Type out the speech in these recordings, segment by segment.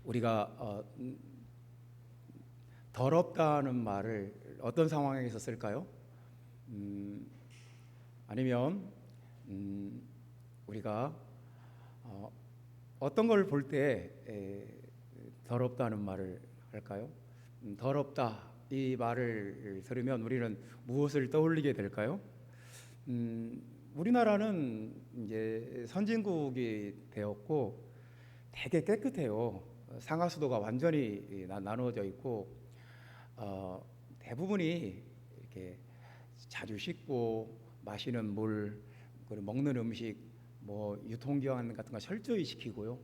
우리가 더럽다는 말을 어떤 상황에서 쓸까요? 아니면 우리가 어떤 걸 볼 때 더럽다는 말을 할까요? 더럽다 이 말을 들으면 우리는 무엇을 떠올리게 될까요? 우리나라는 이제 선진국이 되었고 되게 깨끗해요. 상하수도가 완전히 나누어져 있고 대부분이 이렇게 자주 씻고 마시는 물 그리고 먹는 음식 뭐 유통기한 같은 거 철저히 지키고요.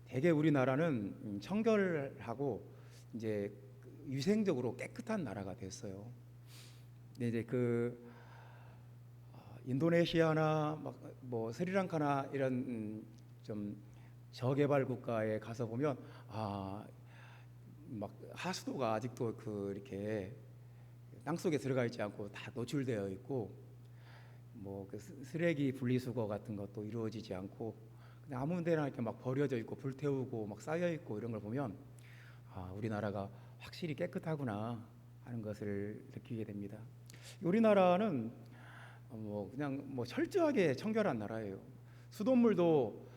되게 우리나라는 청결하고 이제 위생적으로 깨끗한 나라가 됐어요. 근데 이제 인도네시아나 뭐 스리랑카나 이런 좀 저개발 국가에 가서 보면 막 하수도가 아직도 이렇게 땅 속에 들어가 있지 않고 다 노출되어 있고 뭐 쓰레기 분리수거 같은 것도 이루어지지 않고 그냥 아무 데나 이렇게 막 버려져 있고 불태우고 막 쌓여 있고 이런 걸 보면 우리나라가 확실히 깨끗하구나 하는 것을 느끼게 됩니다. 우리나라는 그냥 철저하게 청결한 나라예요. 수돗물도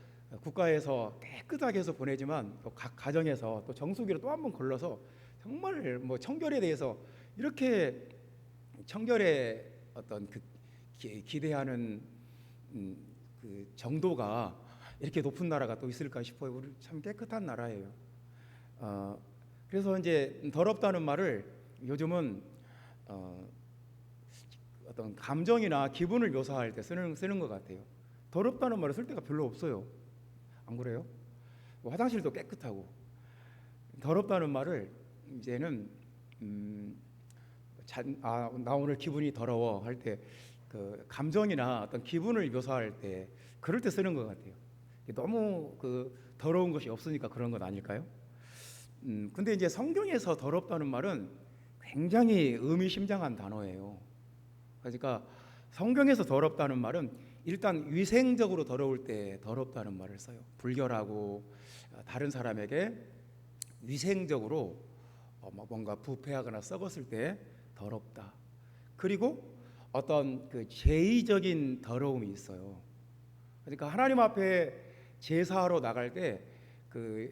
국가에서 깨끗하게 해서 보내지만 또 각 가정에서 또 정수기로 또 한 번 걸러서 정말 청결에 대해서 이렇게 청결에 어떤 기대하는 그 정도가 이렇게 높은 나라가 또 있을까 싶어요. 우리 참 깨끗한 나라예요. 그래서 이제 더럽다는 말을 요즘은 어떤 감정이나 기분을 묘사할 때 쓰는 것 같아요. 더럽다는 말을 쓸 때가 별로 없어요. 안 그래요? 화장실도 깨끗하고 더럽다는 말을 이제는 나 오늘 기분이 더러워 할 때 그 감정이나 어떤 기분을 묘사할 때 그럴 때 쓰는 것 같아요. 너무 더러운 것이 없으니까 그런 건 아닐까요? 근데 이제 성경에서 더럽다는 말은 굉장히 의미심장한 단어예요. 그러니까 성경에서 더럽다는 말은 일단 위생적으로 더러울 때 더럽다는 말을 써요. 불결하고 다른 사람에게 위생적으로 뭔가 부패하거나 썩었을 때 더럽다. 그리고 어떤 제의적인 더러움이 있어요. 그러니까 하나님 앞에 제사하러 나갈 때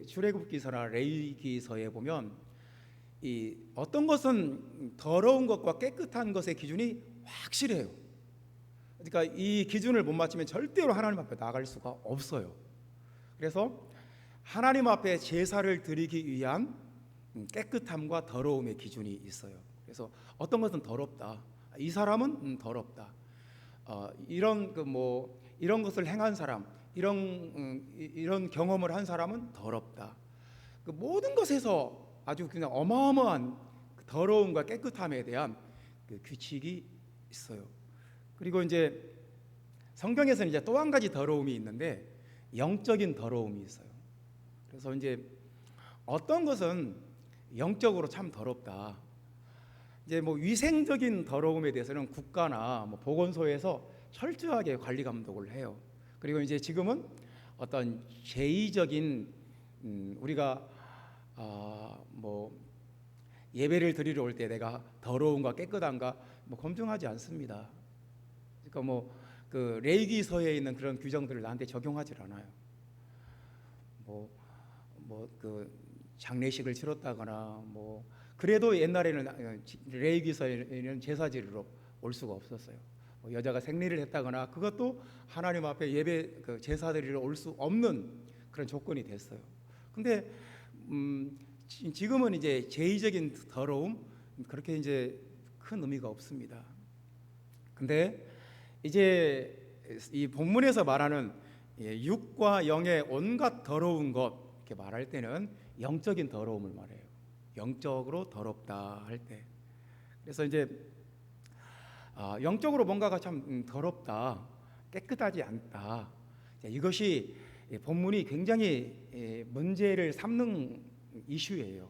출애굽기서나 레위기서에 보면 이 어떤 것은 더러운 것과 깨끗한 것의 기준이 확실해요. 그러니까 이 기준을 못 맞추면 절대로 하나님 앞에 나갈 수가 없어요. 그래서 하나님 앞에 제사를 드리기 위한 깨끗함과 더러움의 기준이 있어요. 그래서 어떤 것은 더럽다. 이 사람은 더럽다. 이런 것을 행한 사람, 이런 경험을 한 사람은 더럽다. 모든 것에서 아주 그냥 어마어마한 더러움과 깨끗함에 대한 규칙이 있어요. 그리고 이제 성경에서는 이제 또 한 가지 더러움이 있는데 영적인 더러움이 있어요. 그래서 이제 어떤 것은 영적으로 참 더럽다. 이제 위생적인 더러움에 대해서는 국가나 보건소에서 철저하게 관리 감독을 해요. 그리고 이제 지금은 어떤 제의적인 우리가 예배를 드리러 올 때 내가 더러운가 깨끗한가 검증하지 않습니다. 그러니까 레위기서에 있는 그런 규정들을 나한테 적용하지 않아요. 장례식을 치렀다거나 그래도 옛날에는 레위기서에는 제사 지르러 올 수가 없었어요. 여자가 생리를 했다거나 그것도 하나님 앞에 예배 제사 드리러 올 수 없는 그런 조건이 됐어요. 근데 지금은 이제 제의적인 더러움 그렇게 이제 큰 의미가 없습니다. 근데 이제 이 본문에서 말하는 육과 영의 온갖 더러운 것 이렇게 말할 때는 영적인 더러움을 말해요. 영적으로 더럽다 할 때. 그래서 이제 영적으로 뭔가가 참 더럽다, 깨끗하지 않다. 이것이 본문이 굉장히 문제를 삼는 이슈예요.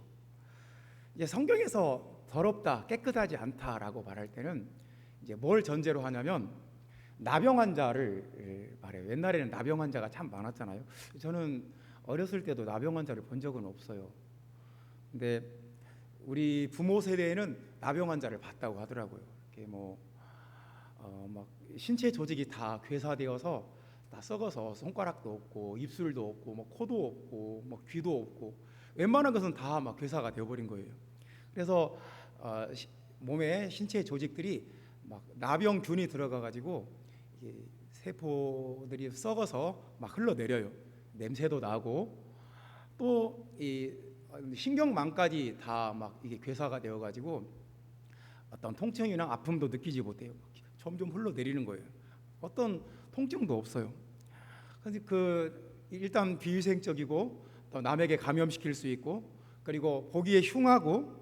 이제 성경에서 더럽다, 깨끗하지 않다라고 말할 때는 이제 뭘 전제로 하냐면 나병 환자를 말해요. 옛날에는 나병 환자가 참 많았잖아요. 저는 어렸을 때도 나병 환자를 본 적은 없어요. 근데 우리 부모 세대에는 나병 환자를 봤다고 하더라고요. 이렇게 막 신체 조직이 다 괴사되어서 다 썩어서 손가락도 없고 입술도 없고 뭐 코도 없고 뭐 귀도 없고 웬만한 것은 다 막 괴사가 되어버린 거예요. 그래서 몸에 신체 조직들이 막 나병균이 들어가가지고 이게 세포들이 썩어서 막 흘러내려요. 냄새도 나고 또 이 신경망까지 다 막 이게 괴사가 되어가지고 어떤 통증이나 아픔도 느끼지 못해요. 점점 흘러내리는 거예요. 어떤 통증도 없어요. 그래서 일단 비위생적이고 또 남에게 감염시킬 수 있고 그리고 보기에 흉하고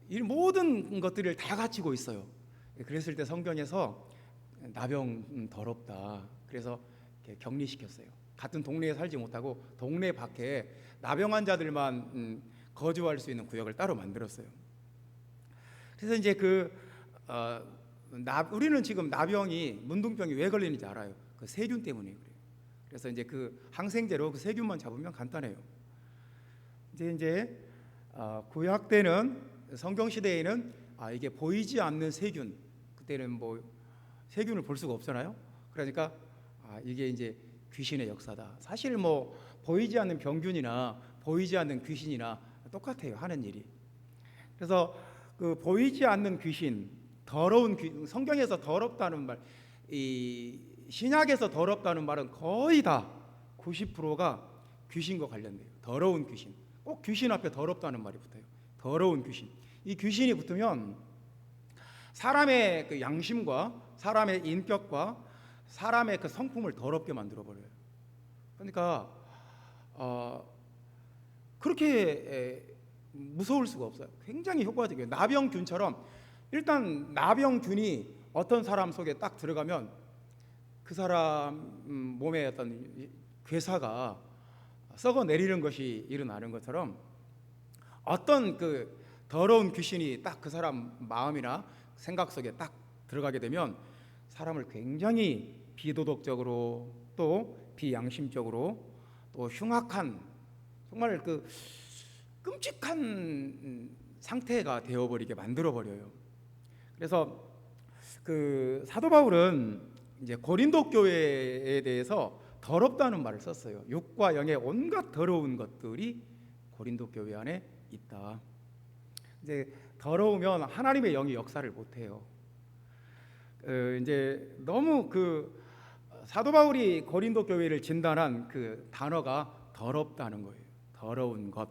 이 모든 것들을 다 갖추고 있어요. 그랬을 때 성경에서 나병 더럽다. 그래서 이렇게 격리시켰어요. 같은 동네에 살지 못하고 동네 밖에 나병 환자들만 거주할 수 있는 구역을 따로 만들었어요. 그래서 이제 우리는 지금 나병이 문둥병이 왜 걸리는지 알아요. 그 세균 때문에 그래요. 그래서 이제 그 항생제로 그 세균만 잡으면 간단해요. 이제 구약 때는 성경 시대에는 이게 보이지 않는 세균, 그때는 뭐 세균을 볼 수가 없잖아요. 그러니까 이게 이제 귀신의 역사다. 사실 뭐 보이지 않는 병균이나 보이지 않는 귀신이나 똑같아요, 하는 일이. 그래서 그 보이지 않는 귀신, 더러운 성경에서 더럽다는 말, 이 신약에서 더럽다는 말은 거의 다 90%가 귀신과 관련돼요. 더러운 귀신. 꼭 귀신 앞에 더럽다는 말이 붙어요. 더러운 귀신. 이 귀신이 붙으면 사람의 그 양심과 사람의 인격과 사람의 그 성품을 더럽게 만들어 버려요. 그러니까 그렇게 무서울 수가 없어요. 굉장히 효과적이에요. 나병균처럼 일단 나병균이 어떤 사람 속에 딱 들어가면 그 사람 몸에 어떤 괴사가 썩어 내리는 것이 일어나는 것처럼 어떤 그 더러운 귀신이 딱 그 사람 마음이나 생각 속에 딱 들어가게 되면 사람을 굉장히 비도덕적으로 또 비양심적으로 또 흉악한 정말 그 끔찍한 상태가 되어버리게 만들어버려요. 그래서 그 사도 바울은 이제 고린도 교회에 대해서 더럽다는 말을 썼어요. 육과 영의 온갖 더러운 것들이 고린도 교회 안에 있다. 이제 더러우면 하나님의 영이 역사를 못해요. 이제 너무 그 사도 바울이 고린도 교회를 진단한 그 단어가 더럽다는 거예요. 더러운 것.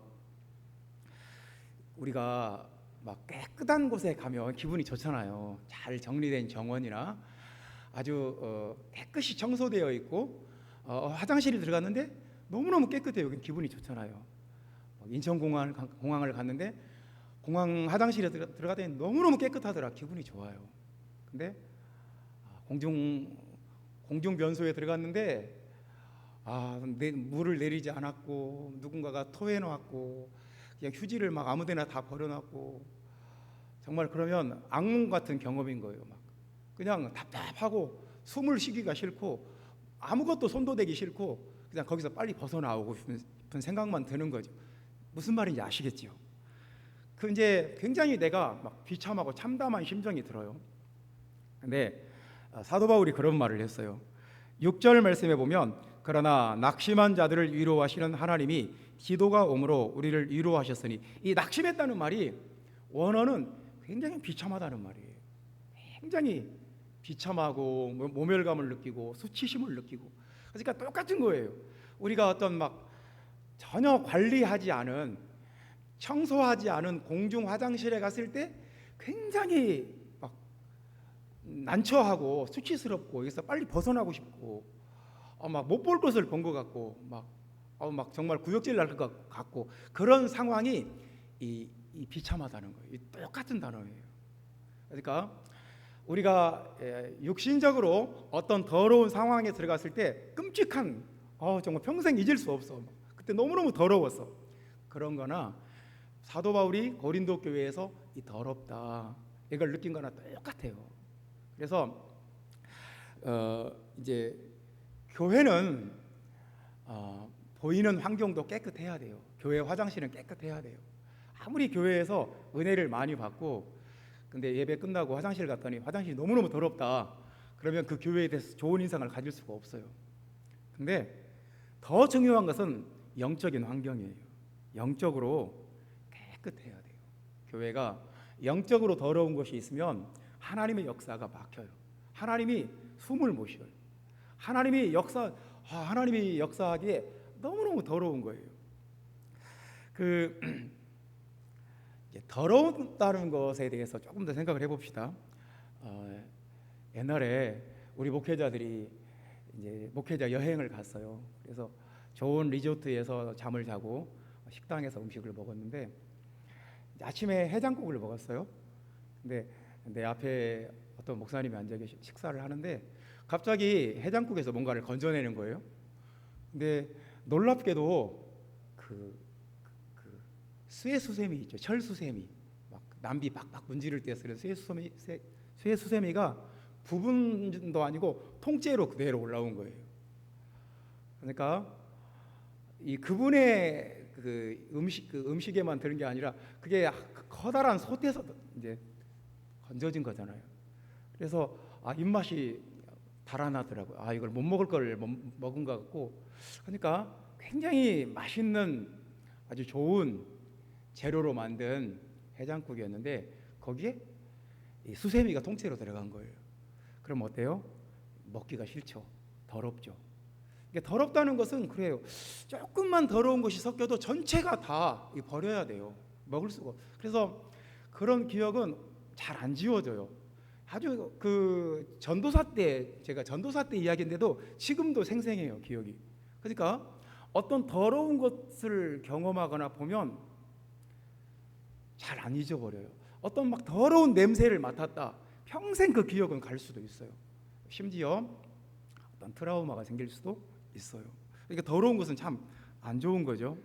우리가 막 깨끗한 곳에 가면 기분이 좋잖아요. 잘 정리된 정원이나 아주 깨끗이 청소되어 있고 화장실에 들어갔는데 너무너무 깨끗해요. 기분이 좋잖아요. 인천공항을 갔는데 공항 화장실에 들어가더니 너무너무 깨끗하더라. 기분이 좋아요. 근데 공중 변소에 들어갔는데 물을 내리지 않았고 누군가가 토해 놨고 그냥 휴지를 막 아무데나 다 버려놨고 정말 그러면 악몽 같은 경험인 거예요. 막 그냥 답답하고 숨을 쉬기가 싫고 아무것도 손도 대기 싫고 그냥 거기서 빨리 벗어나오고 싶은 생각만 드는 거죠. 무슨 말인지 아시겠지요? 그 이제 굉장히 내가 막 비참하고 참담한 심정이 들어요. 근데 사도 바울이 그런 말을 했어요. 6절 말씀에 보면 그러나 낙심한 자들을 위로하시는 하나님이 기도가 오므로 우리를 위로하셨으니 이 낙심했다는 말이 원어는 굉장히 비참하다는 말이에요. 굉장히 비참하고 모멸감을 느끼고 수치심을 느끼고 그러니까 똑같은 거예요. 우리가 어떤 막 전혀 관리하지 않은 청소하지 않은 공중 화장실에 갔을 때 굉장히 막 난처하고 수치스럽고 여기서 빨리 벗어나고 싶고 막 못 볼 것을 본 것 같고 막 정말 구역질 날 것 같고 그런 상황이 이 비참하다는 거예요. 똑같은 단어예요. 그러니까 우리가 육신적으로 어떤 더러운 상황에 들어갔을 때 끔찍한 정말 평생 잊을 수 없어. 그때 너무너무 더러웠어. 그런 거나 사도 바울이 고린도 교회에서 이 더럽다 이걸 느낀 거나 똑같아요. 그래서 이제 교회는 보이는 환경도 깨끗해야 돼요. 교회 화장실은 깨끗해야 돼요. 아무리 교회에서 은혜를 많이 받고 근데 예배 끝나고 화장실 갔더니 화장실이 너무너무 더럽다. 그러면 그 교회에 대해서 좋은 인상을 가질 수가 없어요. 근데 더 중요한 것은 영적인 환경이에요. 영적으로 깨끗해야 돼요. 교회가 영적으로 더러운 것이 있으면 하나님의 역사가 막혀요. 하나님이 숨을 못 쉬어요. 하나님이 역사하기에 너무너무 더러운 거예요. 더러웠다는 것에 대해서 조금 더 생각을 해봅시다. 옛날에 우리 목회자들이 이제 목회자 여행을 갔어요. 그래서 좋은 리조트에서 잠을 자고 식당에서 음식을 먹었는데 아침에 해장국을 먹었어요. 근데 내 앞에 어떤 목사님이 앉아 계시 식사를 하는데 갑자기 해장국에서 뭔가를 건져내는 거예요. 근데 놀랍게도 그 쇠수세미 있죠. 철수세미. 막 남비 빡빡 문지를 때 쓰는 쇠수세미가 부분도 아니고 통째로 그대로 올라온 거예요. 그러니까 이 그분의 음식에만 들은 게 아니라 그게 커다란 솥에서 이제 건져진 거잖아요. 그래서 입맛이 달아나더라고요. 이걸 못 먹을 걸 먹은 것 같고, 그러니까 굉장히 맛있는 아주 좋은 재료로 만든 해장국이었는데 거기에 이 수세미가 통째로 들어간 거예요. 그럼 어때요? 먹기가 싫죠. 더럽죠. 이게 더럽다는 것은 그래요. 조금만 더러운 것이 섞여도 전체가 다 버려야 돼요. 먹을 수가. 그래서 그런 기억은 잘 안 지워져요. 아주 전도사 때 제가 전도사 때 이야기인데도 지금도 생생해요, 기억이. 그러니까 어떤 더러운 것을 경험하거나 보면 잘 안 잊어버려요. 어떤 막 더러운 냄새를 맡았다. 평생 그 기억은 갈 수도 있어요. 심지어 어떤 트라우마가 생길 수도 있어요. 그러니까 더러운 것은 참 안 좋은 거죠.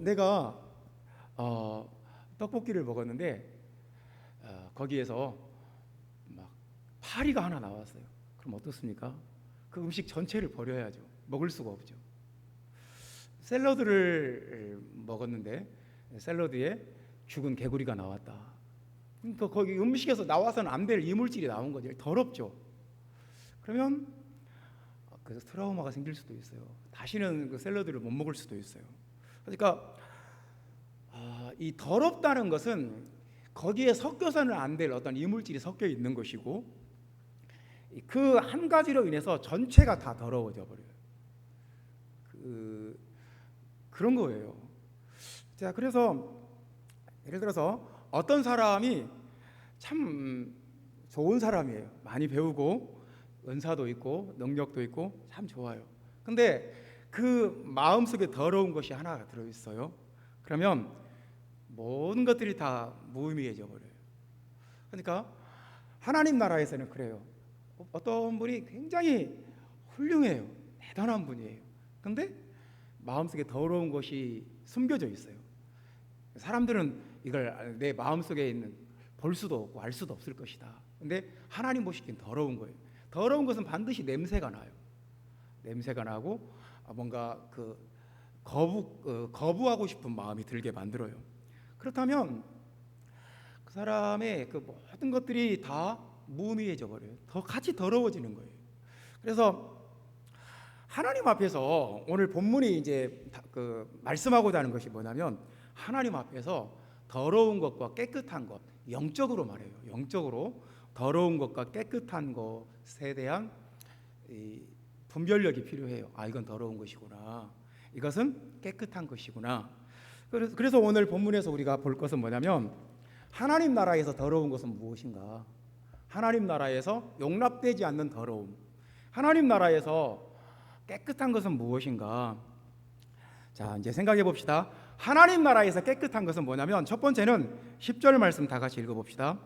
내가 떡볶이를 먹었는데 거기에서 막 파리가 하나 나왔어요. 그럼 어떻습니까? 그 음식 전체를 버려야죠. 먹을 수가 없죠. 샐러드를 먹었는데 샐러드에 죽은 개구리가 나왔다. 그러니까 거기 음식에서 나와서는 안 될 이물질이 나온 거죠. 더럽죠. 그러면 그래서 트라우마가 생길 수도 있어요. 다시는 그 샐러드를 못 먹을 수도 있어요. 그러니까 이 더럽다는 것은 거기에 섞여서는 안 될 어떤 이물질이 섞여 있는 것이고 그 한 가지로 인해서 전체가 다 더러워져 버려요. 그런 거예요. 자, 그래서 예를 들어서 어떤 사람이 참 좋은 사람이에요. 많이 배우고 은사도 있고 능력도 있고 참 좋아요. 근데 그 마음속에 더러운 것이 하나가 들어있어요. 그러면 모든 것들이 다 무의미해져 버려요. 그러니까 하나님 나라에서는 그래요. 어떤 분이 굉장히 훌륭해요. 대단한 분이에요. 근데 마음속에 더러운 것이 숨겨져 있어요. 사람들은 이걸 내 마음속에 있는 볼 수도 없고 알 수도 없을 것이다. 근데 하나님 보시기엔 더러운 거예요. 더러운 것은 반드시 냄새가 나요. 냄새가 나고 뭔가 거부하고 싶은 마음이 들게 만들어요. 그렇다면 그 사람의 그 모든 것들이 다 무의미해져 버려요. 더 같이 더러워지는 거예요. 그래서 하나님 앞에서 오늘 본문이 이제 말씀하고자 하는 것이 뭐냐면 하나님 앞에서 더러운 것과 깨끗한 것, 영적으로 말해요. 영적으로 더러운 것과 깨끗한 것에 대한 이 분별력이 필요해요. 이건 더러운 것이구나. 이것은 깨끗한 것이구나. 그래서 오늘 본문에서 우리가 볼 것은 뭐냐면 하나님 나라에서 더러운 것은 무엇인가? 하나님 나라에서 용납되지 않는 더러움. 하나님 나라에서 깨끗한 것은 무엇인가? 자, 이제 생각해 봅시다. 하나님 나라에서 깨끗한 것은 뭐냐면 첫 번째는 10절 말씀 다 같이 읽어봅시다.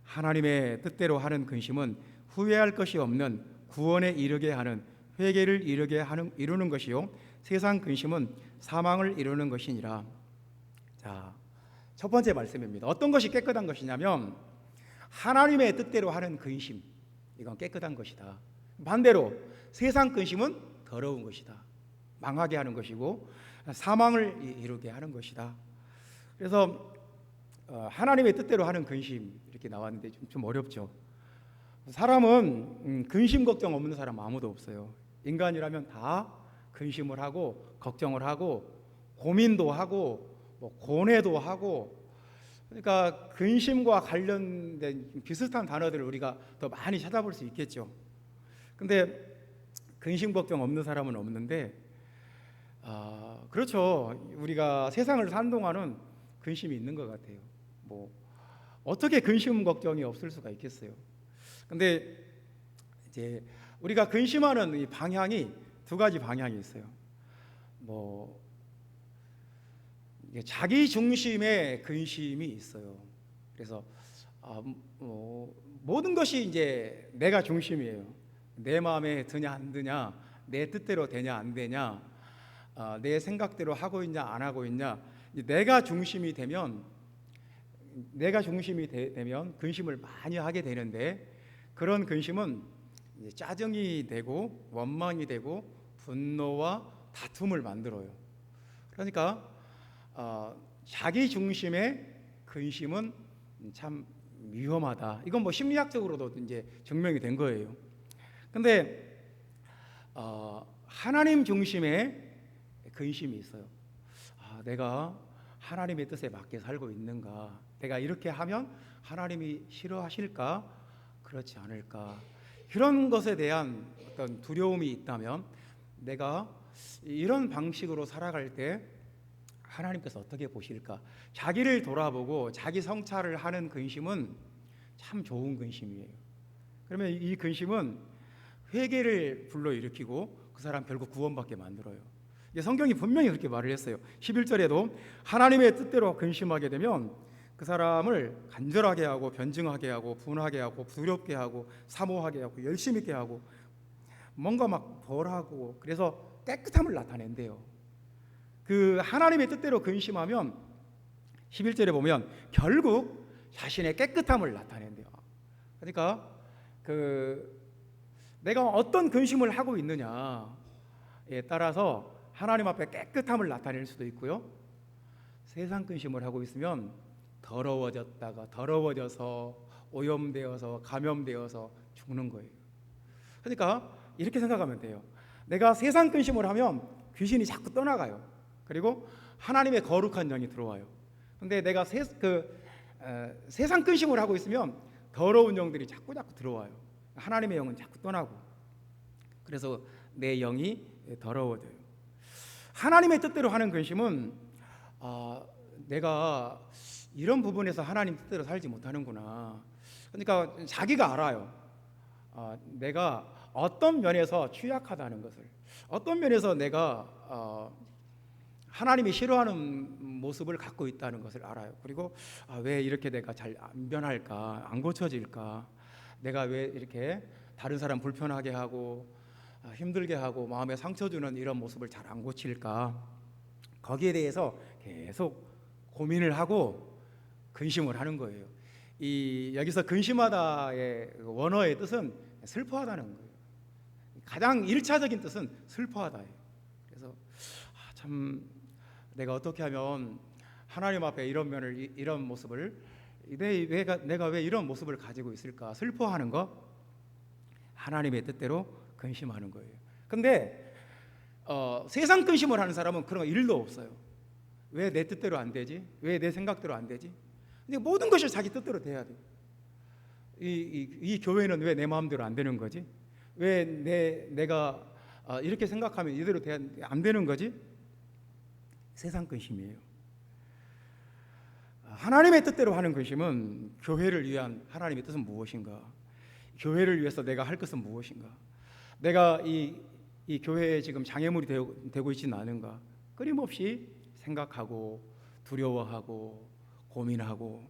하나님의 뜻대로 하는 근심은 후회할 것이 없는 구원에 이르게 하는 회개를 이루는 것이요 세상 근심은 사망을 이루는 것이니라. 자, 첫 번째 말씀입니다. 어떤 것이 깨끗한 것이냐면 하나님의 뜻대로 하는 근심, 이건 깨끗한 것이다. 반대로 세상 근심은 더러운 것이다. 망하게 하는 것이고 사망을 이루게 하는 것이다. 그래서 하나님의 뜻대로 하는 근심 이렇게 나왔는데 좀 어렵죠. 사람은 근심 걱정 없는 사람 아무도 없어요. 인간이라면 다 근심을 하고 걱정을 하고 고민도 하고 고뇌도 하고, 그러니까 근심과 관련된 비슷한 단어들을 우리가 더 많이 찾아볼 수 있겠죠. 근데 근심 걱정 없는 사람은 없는데, 그렇죠. 우리가 세상을 사는 동안은 근심이 있는 것 같아요. 뭐 어떻게 근심 걱정이 없을 수가 있겠어요. 근데 이제 우리가 근심하는 이 방향이 두 가지 방향이 있어요. 뭐 자기 중심의 근심이 있어요. 그래서 모든 것이 이제 내가 중심이에요. 내 마음에 드냐 안 드냐, 내 뜻대로 되냐 안 되냐, 내 생각대로 하고 있냐 안 하고 있냐, 내가 중심이 되면 근심을 많이 하게 되는데, 그런 근심은 이제 짜증이 되고 원망이 되고 분노와 다툼을 만들어요. 그러니까 자기 중심의 근심은 참 위험하다. 이건 뭐 심리학적으로도 이제 증명이 된 거예요. 근데 하나님 중심의 근심이 있어요. 내가 하나님의 뜻에 맞게 살고 있는가? 내가 이렇게 하면 하나님이 싫어하실까? 그렇지 않을까? 이런 것에 대한 어떤 두려움이 있다면, 내가 이런 방식으로 살아갈 때 하나님께서 어떻게 보실까? 자기를 돌아보고 자기 성찰을 하는 근심은 참 좋은 근심이에요. 그러면 이 근심은 회개를 불러일으키고 그 사람 결국 구원받게 만들어요. 성경이 분명히 그렇게 말을 했어요. 11절에도 하나님의 뜻대로 근심하게 되면 그 사람을 간절하게 하고 변증하게 하고 분하게 하고 두렵게 하고 사모하게 하고 열심히 있게 하고 뭔가 막 벌하고, 그래서 깨끗함을 나타낸대요. 그 하나님의 뜻대로 근심하면 11절에 보면 결국 자신의 깨끗함을 나타낸대요. 그러니까 내가 어떤 근심을 하고 있느냐에 따라서 하나님 앞에 깨끗함을 나타낼 수도 있고요, 세상 근심을 하고 있으면 더러워졌다가 더러워져서 오염되어서 감염되어서 죽는 거예요. 그러니까 이렇게 생각하면 돼요. 내가 세상 근심을 하면 귀신이 자꾸 떠나가요. 그리고 하나님의 거룩한 영이 들어와요. 근데 내가 세상 근심을 하고 있으면 더러운 영들이 자꾸 들어와요. 하나님의 영은 자꾸 떠나고, 그래서 내 영이 더러워져요. 하나님의 뜻대로 하는 근심은 내가 이런 부분에서 하나님 뜻대로 살지 못하는구나. 그러니까 자기가 알아요. 내가 어떤 면에서 취약하다는 것을, 어떤 면에서 내가 하나님이 싫어하는 모습을 갖고 있다는 것을 알아요. 그리고 왜 이렇게 내가 잘 안 변할까, 안 고쳐질까, 내가 왜 이렇게 다른 사람 불편하게 하고 힘들게 하고 마음에 상처 주는 이런 모습을 잘 안 고칠까, 거기에 대해서 계속 고민을 하고 근심을 하는 거예요. 여기서 근심하다의 원어의 뜻은 슬퍼하다는 거예요. 가장 1차적인 뜻은 슬퍼하다예요. 그래서 참 내가 어떻게 하면 하나님 앞에 이런 모습을, 내가 왜 이런 모습을 가지고 있을까, 슬퍼하는 거, 하나님의 뜻대로 근심하는 거예요. 근데 세상 근심을 하는 사람은 그런 거 일도 없어요. 왜 내 뜻대로 안 되지? 왜 내 생각대로 안 되지? 근데 모든 것이 자기 뜻대로 돼야 돼요. 이 교회는 왜 내 마음대로 안 되는 거지? 왜 내가 이렇게 생각하면 이대로 안 되는 거지? 세상 근심이에요. 하나님의 뜻대로 하는 근심은 교회를 위한 하나님의 뜻은 무엇인가? 교회를 위해서 내가 할 것은 무엇인가? 내가 이 교회에 지금 장애물이 되고 있지는 않은가? 끊임없이 생각하고 두려워하고 고민하고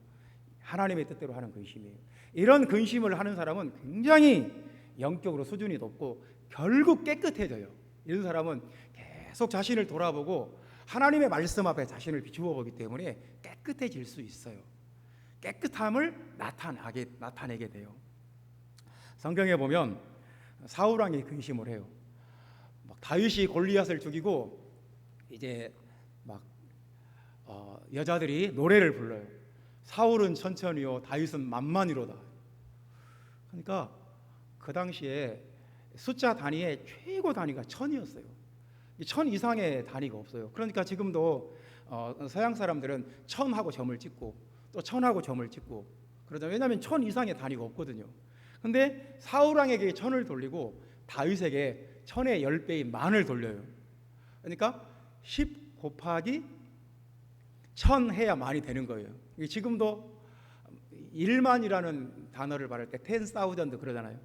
하나님의 뜻대로 하는 근심이에요. 이런 근심을 하는 사람은 굉장히 영적으로 수준이 높고 결국 깨끗해져요. 이런 사람은 계속 자신을 돌아보고 하나님의 말씀 앞에 자신을 비추어 보기 때문에 깨끗해질 수 있어요. 깨끗함을 나타내게 돼요. 성경에 보면 사울 왕이 근심을 해요. 다윗이 골리앗을 죽이고 이제 막 여자들이 노래를 불러요. 사울은 천천히요, 다윗은 만만히로다. 그러니까 그 당시에 숫자 단위의 최고 단위가 1000이었어요. 1000 이상의 단위가 없어요. 그러니까 지금도 서양 사람들은 1000하고 점을 찍고 또 1000하고 점을 찍고 그러죠. 왜냐하면 1000 이상의 단위가 없거든요. 근데 사울 왕에게 1000을 돌리고 다윗에게 1000의 10배인 만을 돌려요. 그러니까 10 곱하기 1000 해야 만이 되는 거예요. 지금도 1만이라는 단어를 말할 때 10,000 그러잖아요.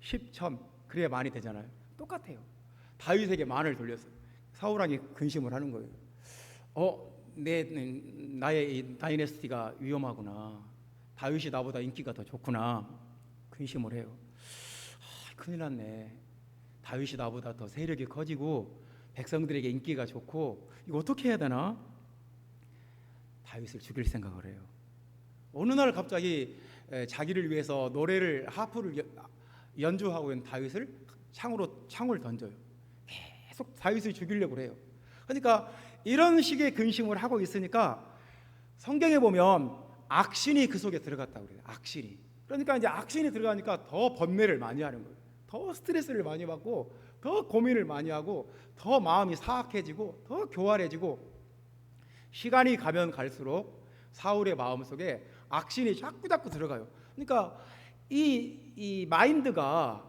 10, 1000 그래야 만이 되잖아요. 똑같아요. 다윗에게 만을 돌려서 사울 왕이 근심을 하는 거예요. 나의 이 다이내스티가 위험하구나. 다윗이 나보다 인기가 더 좋구나. 근심을 해요. 큰일 났네. 다윗이 나보다 더 세력이 커지고 백성들에게 인기가 좋고 이거 어떻게 해야 되나? 다윗을 죽일 생각을 해요. 어느 날 갑자기 자기를 위해서 노래를 하프를 연주하고 있는 다윗을 창을 던져요. 계속 다윗을 죽이려고 해요. 그러니까 이런 식의 근심을 하고 있으니까 성경에 보면 악신이 그 속에 들어갔다고 그래요. 악신이. 그러니까 이제 악신이 들어가니까 더 번뇌를 많이 하는 거예요. 더 스트레스를 많이 받고 더 고민을 많이 하고 더 마음이 사악해지고 더 교활해지고 시간이 가면 갈수록 사울의 마음속에 악신이 자꾸 들어가요. 그러니까 이 마인드가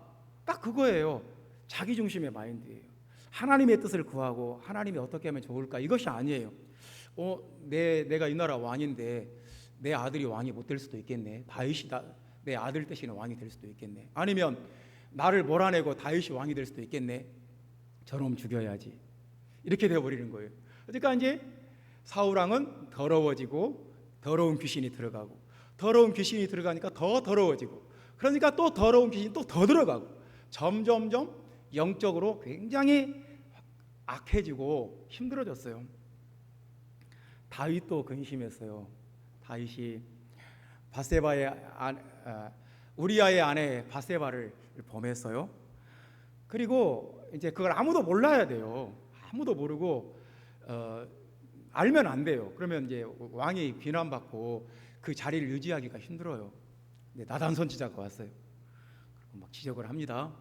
딱 그거예요. 자기 중심의 마인드예요. 하나님의 뜻을 구하고 하나님이 어떻게 하면 좋을까 이것이 아니에요. 내가 이 나라 왕인데 내 아들이 왕이 못 될 수도 있겠네. 다윗이 내 아들 대신에 왕이 될 수도 있겠네. 아니면 나를 몰아내고 다윗이 왕이 될 수도 있겠네. 저놈 죽여야지. 이렇게 되어버리는 거예요. 그러니까 이제 사울 왕은 더러워지고 더러운 귀신이 들어가고 더러운 귀신이 들어가니까 더 더러워지고 그러니까 또 더러운 귀신이 또 더 들어가고 점점점 영적으로 굉장히 악해지고 힘들어졌어요. 다윗도 근심했어요. 다윗이 우리아의 아내 바세바를 범했어요. 그리고 이제 그걸 아무도 몰라야 돼요. 아무도 모르고 알면 안 돼요. 그러면 이제 왕이 비난받고 그 자리를 유지하기가 힘들어요. 근데 나단 선지자가 왔어요. 막 지적을 합니다.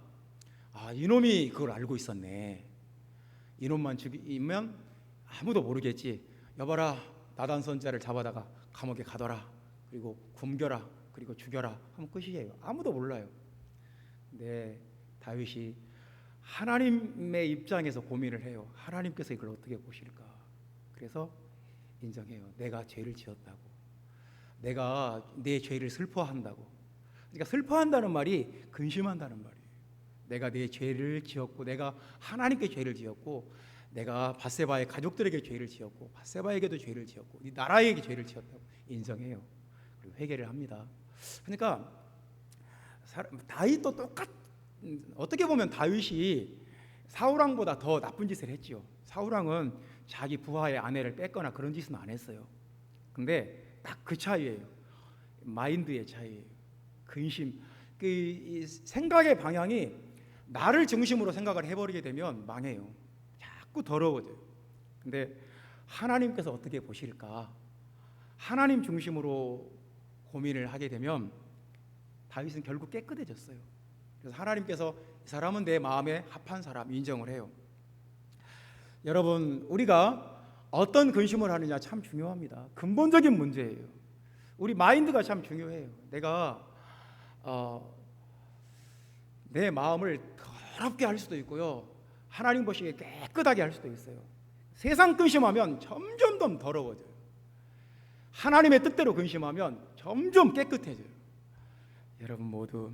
이놈이 그걸 알고 있었네. 이놈만 죽이면 아무도 모르겠지. 여봐라, 나단 선지자를 잡아다가 감옥에 가둬라. 그리고 굶겨라. 그리고 죽여라. 하면 끝이에요. 아무도 몰라요. 근데 다윗이 하나님의 입장에서 고민을 해요. 하나님께서 이걸 어떻게 보실까? 그래서 인정해요. 내가 죄를 지었다고. 내가 내 죄를 슬퍼한다고. 그러니까 슬퍼한다는 말이 근심한다는 말이에요. 내가 내 죄를 지었고 내가 하나님께 죄를 지었고 내가 바세바의 가족들에게 죄를 지었고 바세바에게도 죄를 지었고 이 나라에게 죄를 지었다고 인정해요. 그리고 회개를 합니다. 그러니까 다윗도 어떻게 보면 다윗이 사울왕보다 더 나쁜 짓을 했죠. 사울왕은 자기 부하의 아내를 뺏거나 그런 짓은 안 했어요. 근데 딱 그 차이예요. 마인드의 차이예요. 근심, 이 생각의 방향이 나를 중심으로 생각을 해버리게 되면 망해요. 자꾸 더러워져요. 근데 하나님께서 어떻게 보실까? 하나님 중심으로 고민을 하게 되면 다윗은 결국 깨끗해졌어요. 그래서 하나님께서 이 사람은 내 마음에 합한 사람 인정을 해요. 여러분, 우리가 어떤 근심을 하느냐 참 중요합니다. 근본적인 문제예요. 우리 마인드가 참 중요해요. 내가 내 마음을 더럽게 할 수도 있고요. 하나님 보시기에 깨끗하게 할 수도 있어요. 세상 근심하면 점점 더 더러워져요. 하나님의 뜻대로 근심하면 점점 깨끗해져요. 여러분 모두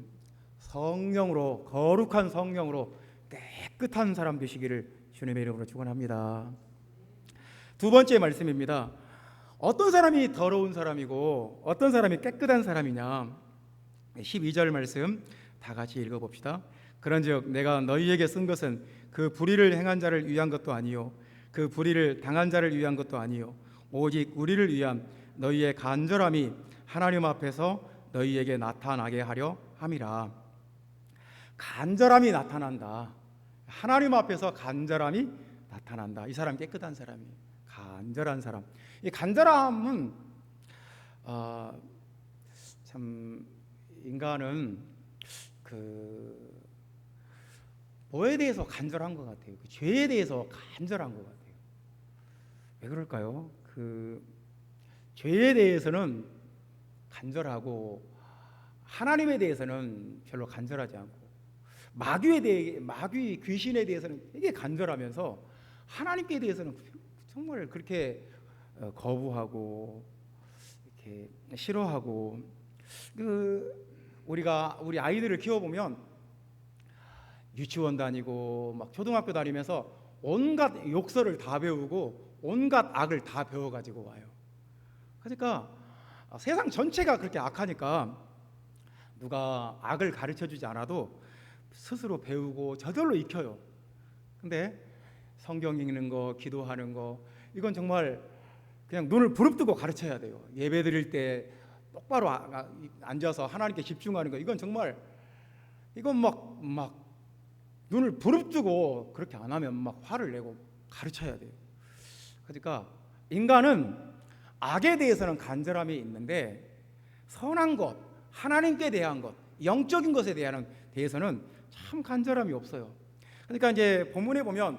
성령으로, 거룩한 성령으로 깨끗한 사람 되시기를 주님의 이름으로 축원합니다. 두 번째 말씀입니다. 어떤 사람이 더러운 사람이고 어떤 사람이 깨끗한 사람이냐. 12절 말씀 다 같이 읽어봅시다. 그런즉 내가 너희에게 쓴 것은 그 불의를 행한 자를 위한 것도 아니요 그 불의를 당한 자를 위한 것도 아니요 오직 우리를 위한 너희의 간절함이 하나님 앞에서 너희에게 나타나게 하려 함이라. 간절함이 나타난다. 하나님 앞에서 간절함이 나타난다. 이 사람 깨끗한 사람이 간절한 사람. 이 간절함은 참 인간은 그 뭐에 대해서 간절한 것 같아요. 그 죄에 대해서 간절한 것 같아요. 왜 그럴까요? 그 죄에 대해서는 간절하고 하나님에 대해서는 별로 간절하지 않고 마귀 귀신에 대해서는 되게 간절하면서 하나님께 대해서는 정말 그렇게 거부하고 이렇게 싫어하고 우리 아이들을 키워보면 유치원 다니고 막 초등학교 다니면서 온갖 욕설을 다 배우고 온갖 악을 다 배워가지고 와요. 그러니까 세상 전체가 그렇게 악하니까 누가 악을 가르쳐주지 않아도 스스로 배우고 저절로 익혀요. 근데 성경 읽는 거, 기도하는 거 이건 정말 그냥 눈을 부릅뜨고 가르쳐야 돼요. 예배 드릴 때 똑바로 앉아서 하나님께 집중하는 거 이건 정말 이건 막 눈을 부릅뜨고 그렇게 안 하면 막 화를 내고 가르쳐야 돼요. 그러니까 인간은 악에 대해서는 간절함이 있는데 선한 것, 하나님께 대한 것, 영적인 것에 대해서는 참 간절함이 없어요. 그러니까 이제 본문에 보면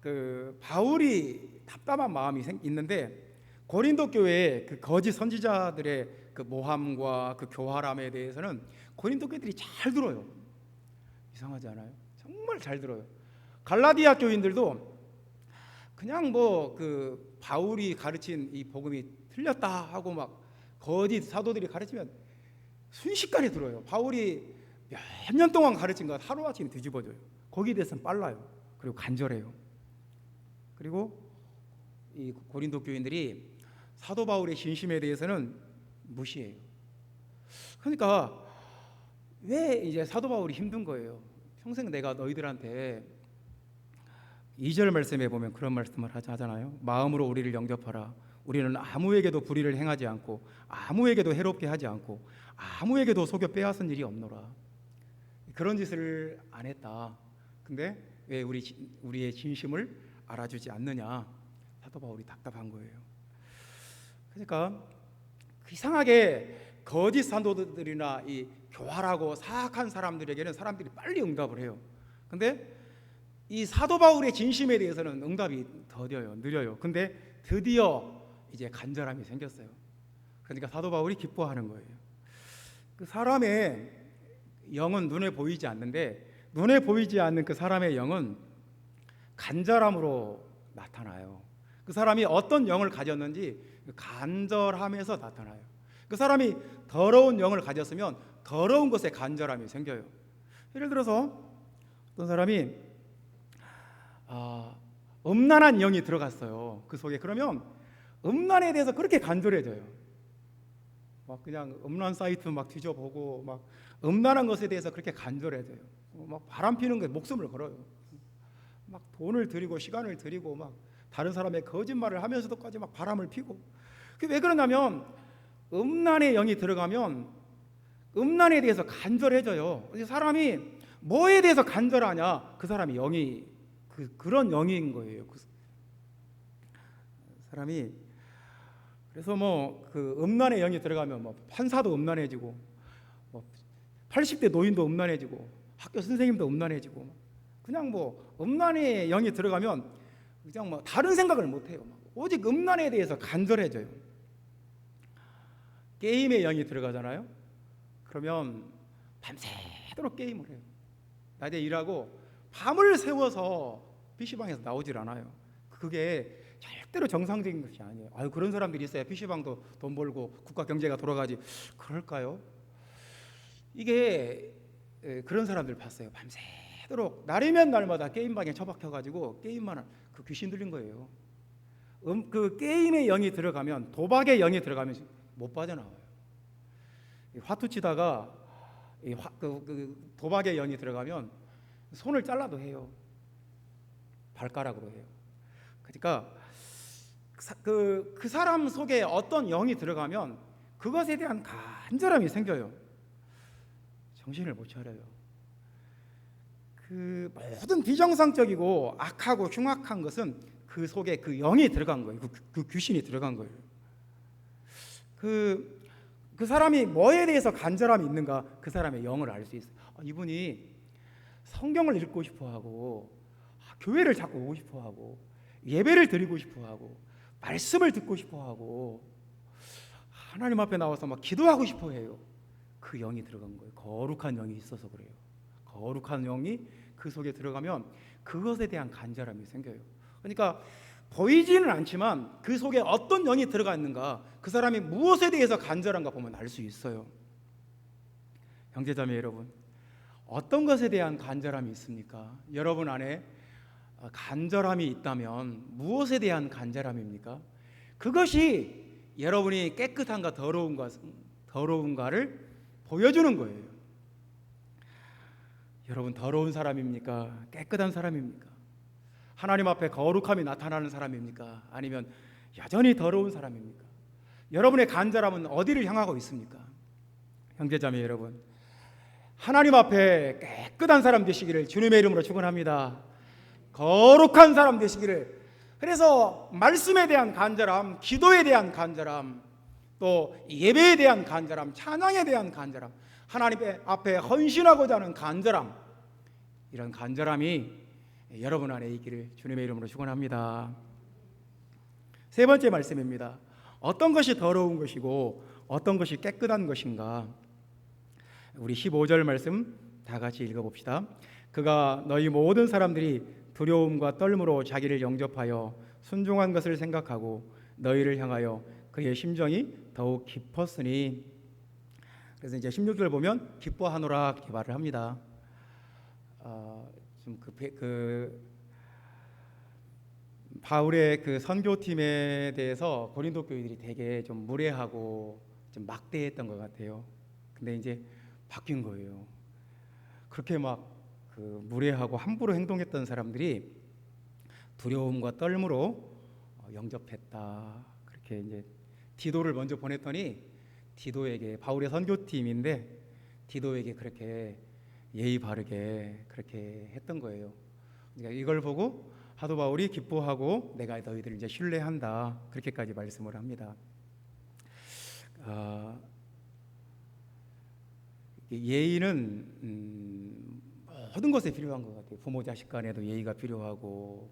그 바울이 답답한 마음이 있는데 고린도 교회의 그 거짓 선지자들의 그 모함과 그 교활함에 대해서는 고린도 교회들이 잘 들어요. 이상하지 않아요? 정말 잘 들어요. 갈라디아 교인들도 그냥 그 바울이 가르친 이 복음이 틀렸다 하고 막 거짓 사도들이 가르치면 순식간에 들어요. 바울이 몇 년 동안 가르친 것 하루아침에 뒤집어져요. 거기에 대해서는 빨라요. 그리고 간절해요. 그리고 이 고린도 교인들이 사도 바울의 진심에 대해서는 무시해요. 그러니까 왜 이제 사도 바울이 힘든 거예요. 평생 내가 너희들한테 2절 말씀에 보면 그런 말씀을 하잖아요. 마음으로 우리를 영접하라. 우리는 아무에게도 불의를 행하지 않고 아무에게도 해롭게 하지 않고 아무에게도 속여 빼앗은 일이 없노라. 그런 짓을 안 했다. 근데 왜 우리의 진심을 알아주지 않느냐? 사도 바울이 답답한 거예요. 그러니까 이상하게 거짓 사도들이나 이 교활하고 사악한 사람들에게는 사람들이 빨리 응답을 해요. 근데 이 사도 바울의 진심에 대해서는 응답이 더뎌요, 느려요. 근데 드디어 이제 간절함이 생겼어요. 그러니까 사도 바울이 기뻐하는 거예요. 그 사람의 영은 눈에 보이지 않는데 눈에 보이지 않는 그 사람의 영은 간절함으로 나타나요. 그 사람이 어떤 영을 가졌는지 간절함에서 나타나요. 그 사람이 더러운 영을 가졌으면 더러운 것에 간절함이 생겨요. 예를 들어서 어떤 사람이 음란한 영이 들어갔어요. 그 속에. 그러면 음란에 대해서 그렇게 간절해져요. 막 그냥 음란 사이트 막 뒤져보고 막 음란한 것에 대해서 그렇게 간절해져요. 막 바람 피는 게 목숨을 걸어요. 막 돈을 들이고 시간을 들이고 막 다른 사람의 거짓말을 하면서도까지 막 바람을 피고. 그게 왜 그러냐면 음란의 영이 들어가면 음란에 대해서 간절해져요. 사람이 뭐에 대해서 간절하냐? 그 사람이 영이 그런 영인 거예요. 그 사람이 그래서 그 음란의 영이 들어가면 판사도 음란해지고 80대 노인도 음란해지고 학교 선생님도 음란해지고 그냥 음란의 영이 들어가면 그냥 다른 생각을 못 해요. 오직 음란에 대해서 간절해져요. 게임의 영이 들어가잖아요. 그러면 밤새도록 게임을 해요. 낮에 일하고 밤을 새워서 PC방에서 나오질 않아요. 그게 절대로 정상적인 것이 아니에요. 그런 사람들이 있어야 PC방도 돈 벌고 국가 경제가 돌아가지. 그럴까요? 이게 그런 사람들 봤어요. 밤새도록 날이면 날마다 게임방에 처박혀가지고 게임만 그 귀신 들린 거예요. 그 게임의 영이 들어가면 도박의 영이 들어가면 못 빠져나와요. 화투 치다가 그 도박의 영이 들어가면 손을 잘라도 해요. 발가락으로 해요. 그러니까 그 사람 속에 어떤 영이 들어가면 그것에 대한 간절함이 생겨요. 정신을 못 차려요. 그 모든 비정상적이고 악하고 흉악한 것은 그 속에 그 영이 들어간 거예요. 그 귀신이 들어간 거예요. 그 사람이 뭐에 대해서 간절함이 있는가, 그 사람의 영을 알 수 있어요. 이분이 성경을 읽고 싶어하고, 교회를 자꾸 오고 싶어하고, 예배를 드리고 싶어하고, 말씀을 듣고 싶어하고, 하나님 앞에 나와서 막 기도하고 싶어해요. 그 영이 들어간 거예요. 거룩한 영이 있어서 그래요. 거룩한 영이 그 속에 들어가면 그것에 대한 간절함이 생겨요. 그러니까 보이지는 않지만 그 속에 어떤 영이 들어가 있는가, 그 사람이 무엇에 대해서 간절한가 보면 알 수 있어요. 형제자매 여러분, 어떤 것에 대한 간절함이 있습니까? 여러분 안에 간절함이 있다면 무엇에 대한 간절함입니까? 그것이 여러분이 깨끗한가 더러운가를 보여주는 거예요. 여러분 더러운 사람입니까? 깨끗한 사람입니까? 하나님 앞에 거룩함이 나타나는 사람입니까? 아니면 여전히 더러운 사람입니까? 여러분의 간절함은 어디를 향하고 있습니까? 형제자매 여러분, 하나님 앞에 깨끗한 사람 되시기를 주님의 이름으로 축원합니다. 거룩한 사람 되시기를. 그래서 말씀에 대한 간절함, 기도에 대한 간절함, 또 예배에 대한 간절함, 찬양에 대한 간절함, 하나님 앞에 헌신하고자 하는 간절함, 이런 간절함이 여러분 안에 있기를 주님의 이름으로 축원합니다. 세 번째 말씀입니다. 어떤 것이 더러운 것이고 어떤 것이 깨끗한 것인가? 우리 15절 말씀 다 같이 읽어봅시다. 그가 너희 모든 사람들이 두려움과 떨므로 자기를 영접하여 순종한 것을 생각하고 너희를 향하여 그의 심정이 더욱 깊었으니. 그래서 이제 16절 보면 기뻐하노라 이렇게 말을 합니다. 바울의 그 선교팀에 대해서 고린도 교회들이 되게 좀 무례하고 좀 막대했던 것 같아요. 근데 이제 바뀐 거예요. 그렇게 막 그 무례하고 함부로 행동했던 사람들이 두려움과 떨므로 영접했다. 그렇게 이제 디도를 먼저 보냈더니 디도에게, 바울의 선교팀인데 디도에게 그렇게 예의 바르게 그렇게 했던 거예요. 그러니까 이걸 보고 사도 바울이 기뻐하고 내가 너희들을 이제 신뢰한다, 그렇게까지 말씀을 합니다. 예의는 모든 것에 필요한 것 같아요. 부모 자식 간에도 예의가 필요하고,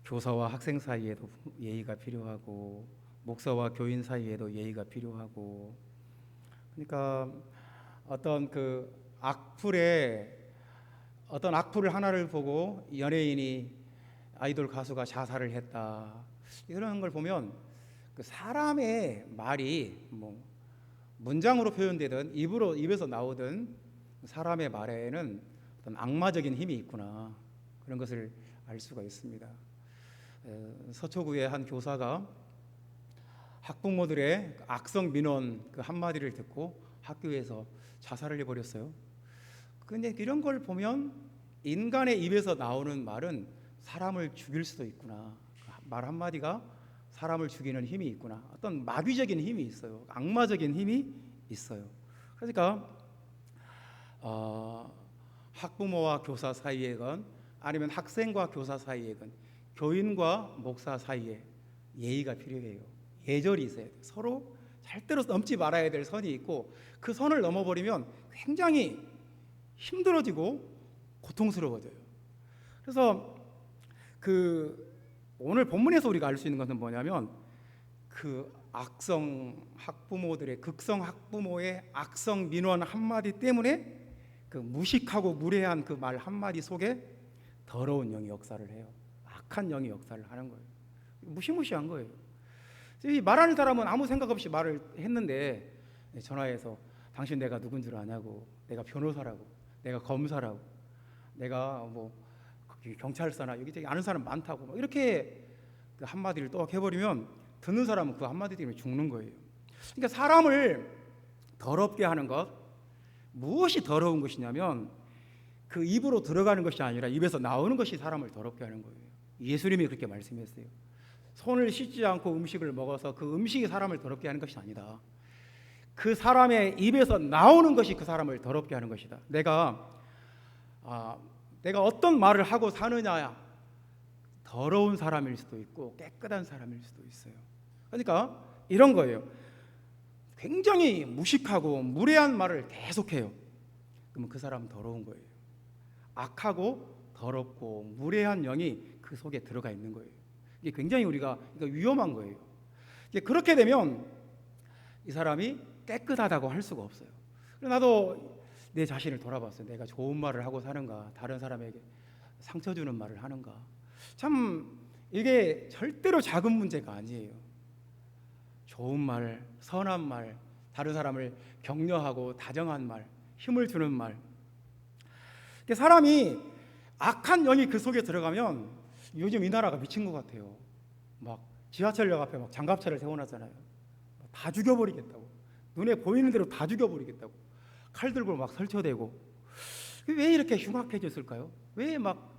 교사와 학생 사이에도 예의가 필요하고, 목사와 교인 사이에도 예의가 필요하고. 그러니까 어떤 악플을 하나를 보고 연예인이, 아이돌 가수가 자살을 했다, 이런 걸 보면 그 사람의 말이 뭐 문장으로 표현되든 입에서 나오든 사람의 말에는 어떤 악마적인 힘이 있구나, 그런 것을 알 수가 있습니다. 서초구의 한 교사가 학부모들의 악성 민원 그 한마디를 듣고 학교에서 자살을 해버렸어요. 근데 이런 걸 보면 인간의 입에서 나오는 말은 사람을 죽일 수도 있구나, 말 한마디가 사람을 죽이는 힘이 있구나, 어떤 마귀적인 힘이 있어요. 악마적인 힘이 있어요. 그러니까 학부모와 교사 사이에건, 아니면 학생과 교사 사이에건, 교인과 목사 사이에 예의가 필요해요. 예절이 있어야 돼요. 서로 절대로 넘지 말아야 될 선이 있고, 그 선을 넘어버리면 굉장히 힘들어지고 고통스러워져요. 그래서 오늘 본문에서 우리가 알 수 있는 것은 뭐냐면, 그 악성 학부모들의, 극성 학부모의 악성 민원 한마디 때문에 그 무식하고 무례한 그 말 한마디 속에 더러운 영이 역사를 해요. 악한 영이 역사를 하는 거예요. 무시무시한 거예요. 이 말하는 사람은 아무 생각 없이 말을 했는데 전화해서 당신 내가 누군 줄 아냐고, 내가 변호사라고, 내가 검사라고, 내가 뭐 경찰서나 여기 아는 사람 많다고, 이렇게 그 한마디를 또 해버리면 듣는 사람은 그 한마디 때문에 죽는 거예요. 그러니까 사람을 더럽게 하는 것, 무엇이 더러운 것이냐면 그 입으로 들어가는 것이 아니라 입에서 나오는 것이 사람을 더럽게 하는 거예요. 예수님이 그렇게 말씀했어요. 손을 씻지 않고 음식을 먹어서 그 음식이 사람을 더럽게 하는 것이 아니다. 그 사람의 입에서 나오는 것이 그 사람을 더럽게 하는 것이다. 내가 내가 어떤 말을 하고 사느냐야 더러운 사람일 수도 있고 깨끗한 사람일 수도 있어요. 그러니까 이런 거예요. 굉장히 무식하고 무례한 말을 계속해요. 그러면 그 사람은 더러운 거예요. 악하고 더럽고 무례한 영이 그 속에 들어가 있는 거예요. 이게 굉장히 우리가 위험한 거예요. 이게 그렇게 되면 이 사람이 깨끗하다고 할 수가 없어요. 나도 내 자신을 돌아봤어요. 내가 좋은 말을 하고 사는가, 다른 사람에게 상처 주는 말을 하는가. 참 이게 절대로 작은 문제가 아니에요. 좋은 말, 선한 말, 다른 사람을 격려하고 다정한 말, 힘을 주는 말. 사람이 악한 영이 그 속에 들어가면 요즘 이 나라가 미친 것 같아요. 막 지하철역 앞에 막 장갑차를 세워놨잖아요. 다 죽여버리겠다고, 눈에 보이는 대로 다 죽여버리겠다고 칼 들고 막 설쳐대고. 왜 이렇게 흉악해졌을까요? 왜 막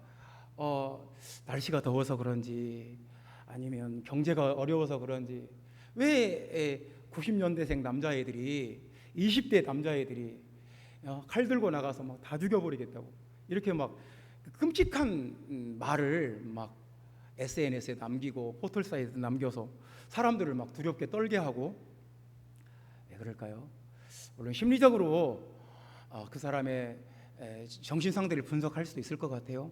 날씨가 더워서 그런지 아니면 경제가 어려워서 그런지 왜 90년대생 남자애들이 20대 남자애들이 칼 들고 나가서 막 다 죽여버리겠다고 이렇게 막 끔찍한 말을 막 SNS에 남기고 포털사이트에 남겨서 사람들을 막 두렵게 떨게 하고. 왜 그럴까요? 물론 심리적으로 그 사람의 정신 상태를 분석할 수도 있을 것 같아요.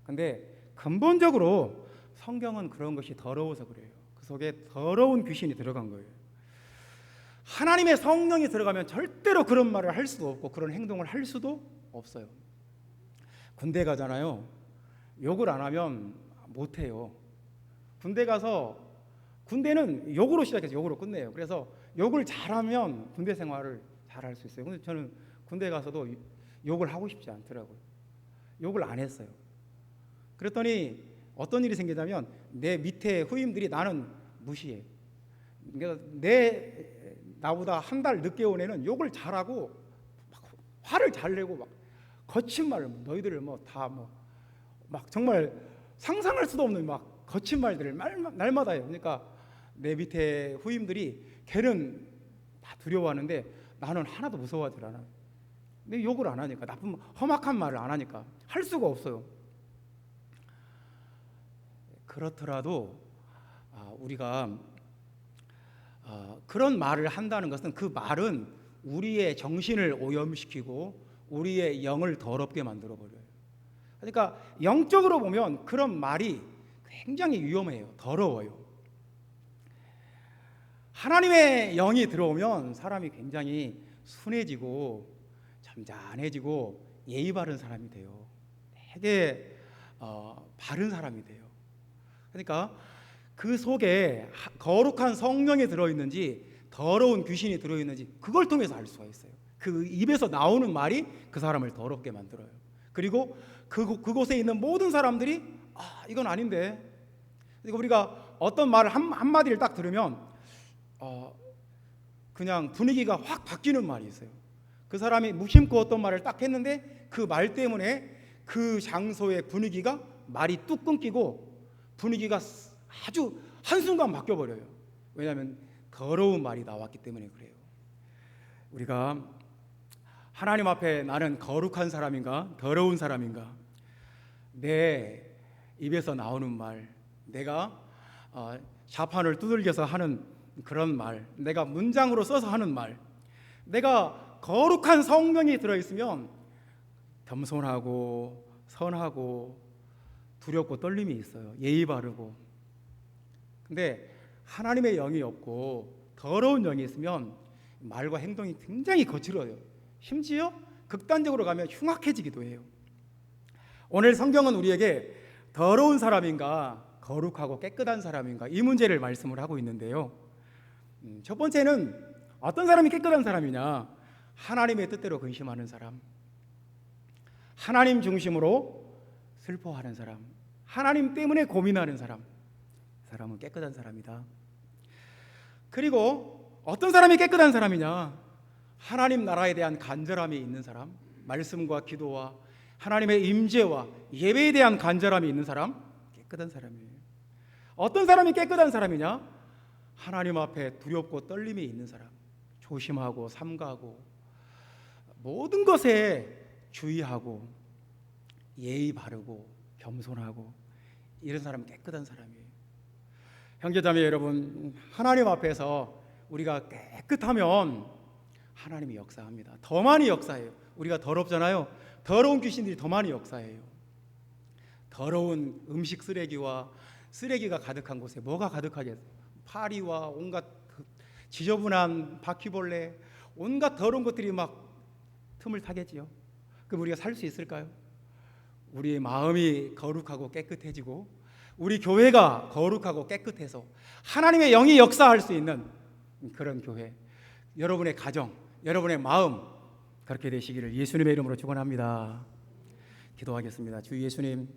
근데 근본적으로 성경은 그런 것이 더러워서 그래요. 그 속에 더러운 귀신이 들어간 거예요. 하나님의 성령이 들어가면 절대로 그런 말을 할 수도 없고 그런 행동을 할 수도 없어요. 군대 가잖아요. 욕을 안 하면 못 해요. 군대 가서 군대는 욕으로 시작해서 욕으로 끝내요. 그래서 욕을 잘하면 군대 생활을 잘할 수 있어요. 근데 저는 군대 가서도 욕을 하고 싶지 않더라고요. 욕을 안 했어요. 그랬더니 어떤 일이 생기냐면 내 밑에 후임들이 나는 무시해. 그러니까 나보다 한 달 늦게 온 애는 욕을 잘하고 막 화를 잘 내고 막 거친 말을 너희들을 막 정말 상상할 수도 없는 막 거친 말들을 날마다 해요. 그러니까 내 밑에 후임들이 걔는 다 두려워하는데 나는 하나도 무서워하지 않아. 근데 욕을 안 하니까, 나쁜 험악한 말을 안 하니까 할 수가 없어요. 그렇더라도 우리가 그런 말을 한다는 것은 그 말은 우리의 정신을 오염시키고 우리의 영을 더럽게 만들어버려요. 그러니까 영적으로 보면 그런 말이 굉장히 위험해요. 더러워요. 하나님의 영이 들어오면 사람이 굉장히 순해지고 잠잠해지고 예의 바른 사람이 돼요. 되게 바른 사람이 돼요. 그러니까 그 속에 거룩한 성령이 들어있는지 더러운 귀신이 들어있는지 그걸 통해서 알 수가 있어요. 그 입에서 나오는 말이 그 사람을 더럽게 만들어요. 그리고 그곳에 있는 모든 사람들이 이건 아닌데. 그러니까 우리가 어떤 말을 한마디를 딱 들으면 그냥 분위기가 확 바뀌는 말이 있어요. 그 사람이 무심코 어떤 말을 딱 했는데 그 말 때문에 그 장소의 분위기가 말이 뚝 끊기고 분위기가 아주 한순간 바뀌어버려요. 왜냐하면 더러운 말이 나왔기 때문에 그래요. 우리가 하나님 앞에 나는 거룩한 사람인가 더러운 사람인가, 내 입에서 나오는 말, 내가 자판을 두들겨서 하는 그런 말, 내가 문장으로 써서 하는 말, 내가 거룩한 성령이 들어있으면 겸손하고 선하고 두렵고 떨림이 있어요. 예의 바르고. 근데 하나님의 영이 없고 더러운 영이 있으면 말과 행동이 굉장히 거칠어요. 심지어 극단적으로 가면 흉악해지기도 해요. 오늘 성경은 우리에게 더러운 사람인가 거룩하고 깨끗한 사람인가 이 문제를 말씀을 하고 있는데요. 첫 번째는 어떤 사람이 깨끗한 사람이냐? 하나님의 뜻대로 근심하는 사람, 하나님 중심으로 슬퍼하는 사람, 하나님 때문에 고민하는 사람, 그 사람은 깨끗한 사람이다. 그리고 어떤 사람이 깨끗한 사람이냐? 하나님 나라에 대한 간절함이 있는 사람, 말씀과 기도와 하나님의 임재와 예배에 대한 간절함이 있는 사람, 깨끗한 사람이에요. 어떤 사람이 깨끗한 사람이냐? 하나님 앞에 두렵고 떨림이 있는 사람, 조심하고 삼가하고 모든 것에 주의하고 예의 바르고 겸손하고 이런 사람은 깨끗한 사람이에요. 형제자매 여러분, 하나님 앞에서 우리가 깨끗하면 하나님이 역사합니다. 더 많이 역사해요. 우리가 더럽잖아요. 더러운 귀신들이 더 많이 역사해요. 더러운 음식 쓰레기와 쓰레기가 가득한 곳에 뭐가 가득하겠어요? 파리와 온갖 지저분한 바퀴벌레, 온갖 더러운 것들이 막 틈을 타겠지요. 그럼 우리가 살 수 있을까요? 우리의 마음이 거룩하고 깨끗해지고 우리 교회가 거룩하고 깨끗해서 하나님의 영이 역사할 수 있는 그런 교회, 여러분의 가정, 여러분의 마음 그렇게 되시기를 예수님의 이름으로 축원합니다. 기도하겠습니다. 주 예수님,